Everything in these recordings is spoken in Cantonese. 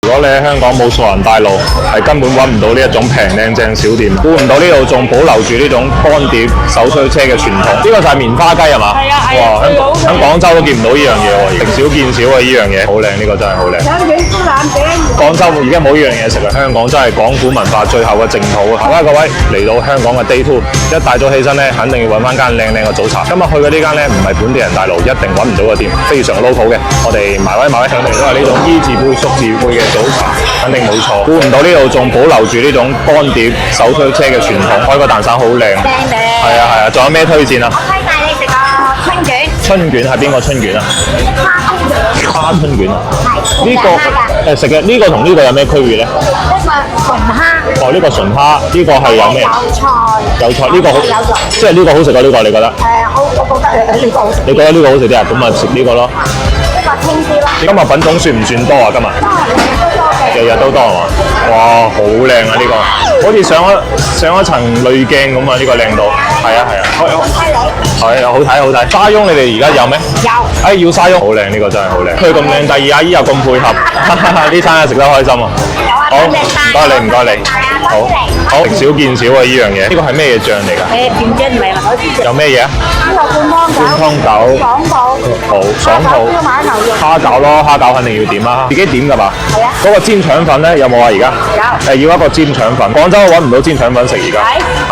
如果你喺香港冇傻人帶路，係根本揾唔到呢一種平靚正小店。估唔到呢度仲保留住呢種乾碟手推車嘅傳統。呢個就係棉花雞係嘛？係啊係啊。哇！喺廣州都見唔到呢樣嘢喎，少見少啊！呢樣嘢好靚，呢個真係好靚。兩卷豬腩餅。廣州已經冇呢樣嘢食啦，香港真係講古文化最後嘅淨土啊！各位嚟到香港嘅 Day 2，一大早起身咧，肯定要揾翻間靚靚嘅早茶。今日去嘅呢間咧唔係本地人帶路，一定揾唔到嘅店，非常 local 嘅。我哋埋位上嚟都係呢種衣字輩、叔字輩嘅早茶，肯定冇錯。估唔到呢度仲保留住呢種乾碟手推車嘅傳統，開個蛋散好靚。靚嘅。係啊，仲有咩推薦啊？我推介你食個春卷。春卷係邊個春卷啊？蝦春卷啊？係。呢個食嘅呢個同呢個有咩區別咧？呢個純蝦。哦，呢個純蝦，呢個係有咩？有菜。有菜，呢個好，即係呢個好食過呢個，你覺得？我覺得呢個好食。你覺得呢個好食啲啊？咁啊食呢個咯。呢個清啲咯。今日品種算唔算多啊？今日？日日都多係嘛？哇，好靚啊！呢個好似上一層濾鏡咁啊！呢個靚到，係啊，係啊，好睇好睇。沙翁你哋而家有咩？有。要沙翁，好靚，呢個真係好靚。佢咁靚，第二阿姨又咁配合，呢餐食得開心啊！好，唔該你。好，食少見少啊！呢樣嘢，呢個係咩嘢醬嚟㗎？甜醬唔係啦，有咩嘢啊？呢個灌湯餃。爽肚。好，爽肚。燒賣牛肉。蝦餃咯，蝦餃肯定要點啦，自己點㗎嘛？係啊。嗰個煎腸粉咧有冇啊？而家有。要一個煎腸粉，廣州揾唔到煎腸粉食而家。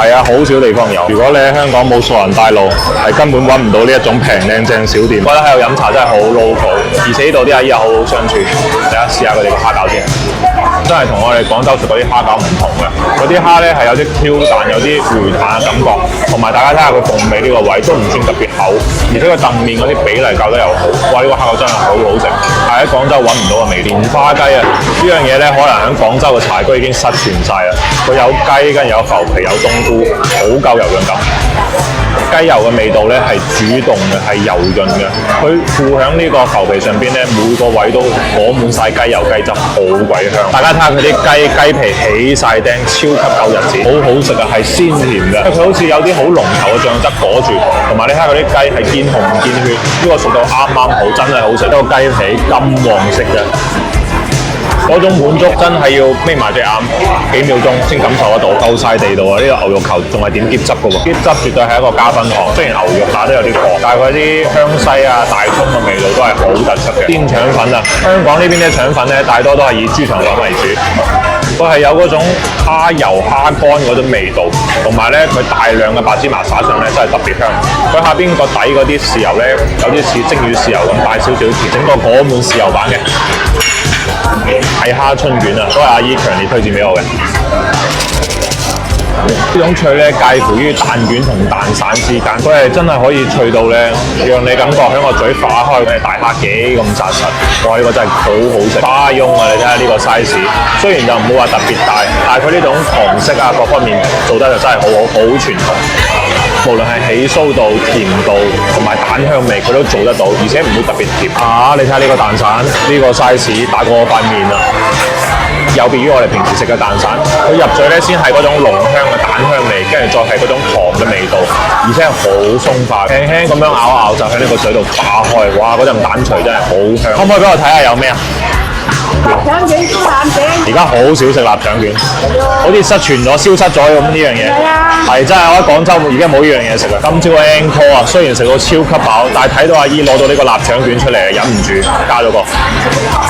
係啊，好少地方有。如果你喺香港冇傻人帶路，係根本揾唔到呢一種平靚正小店。我覺得喺度飲茶真係好 local，而且呢度啲阿姨又好好相處。大家試下佢哋個蝦餃先，真係同我哋廣州食嗰啲蝦餃唔同嘅。嗰啲蝦咧係有啲 Q 彈，有啲回彈嘅感覺，同埋大家睇下佢鳳尾呢個位都唔算特別厚，而且個凳面嗰啲比例較得又好。哇！呢個蝦餃真係好好食，係喺廣州揾唔到嘅味。蓮花雞啊，呢樣嘢咧可能喺廣州嘅茶居已經失傳晒啦。佢有雞，跟住有浮皮，有冬菇，好夠油潤感。雞油嘅味道咧係主動嘅，係油潤嘅。佢附喺呢個浮皮上邊咧，每個位都裹滿晒雞油雞汁，好鬼香。大家睇下佢啲雞皮起晒釘，超級夠日子，好好食啊，係鮮甜嘅。佢好似有啲好濃稠嘅醬汁裹住，同埋你睇下嗰啲雞係見紅唔見血，呢個熟到啱啱好，真係好食。呢個雞皮金黃色嘅。嗰種滿足真係要眯埋隻眼幾秒鐘先感受得到，夠晒地道啊！呢個牛肉球仲係點醃汁嘅喎，醃汁絕對係一個加分項。雖然牛肉下都有啲過，但係佢啲香西啊、大葱嘅味道都係好特色嘅。煎腸粉啊，香港呢邊啲腸粉咧大多都係以豬腸粉為主，佢係有嗰種蝦油蝦乾嗰種味道，同埋咧佢大量嘅白芝麻撒上咧真係特別香。佢下邊個底嗰啲豉油咧有啲似蒸魚豉油咁帶少少甜，整個裹滿豉油版嘅。係蝦春卷啊，都係阿姨強烈推薦俾我嘅。呢種脆咧介乎於蛋卷同蛋散之間，佢係真係可以脆到咧，讓你感覺喺個嘴化開嘅大蝦幾咁紮實。哇！呢個真係好好食。花翁啊，你睇下呢個 size， 雖然就唔會話特別大，但係佢呢種糖色啊各方面做得就真係好傳統。無論係起酥度、甜度同埋蛋香味，佢都做得到，而且唔會特別甜。你睇下呢個蛋散，呢個 size 大過我塊面啊！有別於我哋平時食嘅蛋散，佢入嘴咧先係嗰種濃香嘅蛋香味，跟住再係嗰種糖嘅味道，而且係好鬆化，輕輕咁樣咬一咬就喺呢個嘴度化開，哇！嗰陣蛋錘真係好香。可唔可以俾我睇下有咩啊？臘腸卷、豬腩餅。而家好少食臘腸卷，好似失傳咗、消失咗咁呢樣嘢。係真係我喺廣州已經冇呢樣嘢食啦。今朝嘅 encore 啊，雖然食到超級飽，但係睇到阿姨攞到呢個臘腸卷出嚟，忍唔住加咗個。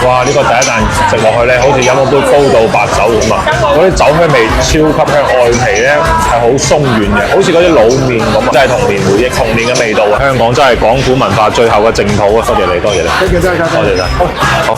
哇！呢個第一啖食落去咧，好似飲咗杯高度白酒咁啊！嗰啲酒香味超級香，外皮咧係好鬆軟嘅，好似嗰啲滷麵咁啊！真係童年回憶、童年嘅味道啊！香港真係講古文化最後嘅淨土啊！多謝你，多謝你，多謝晒。好。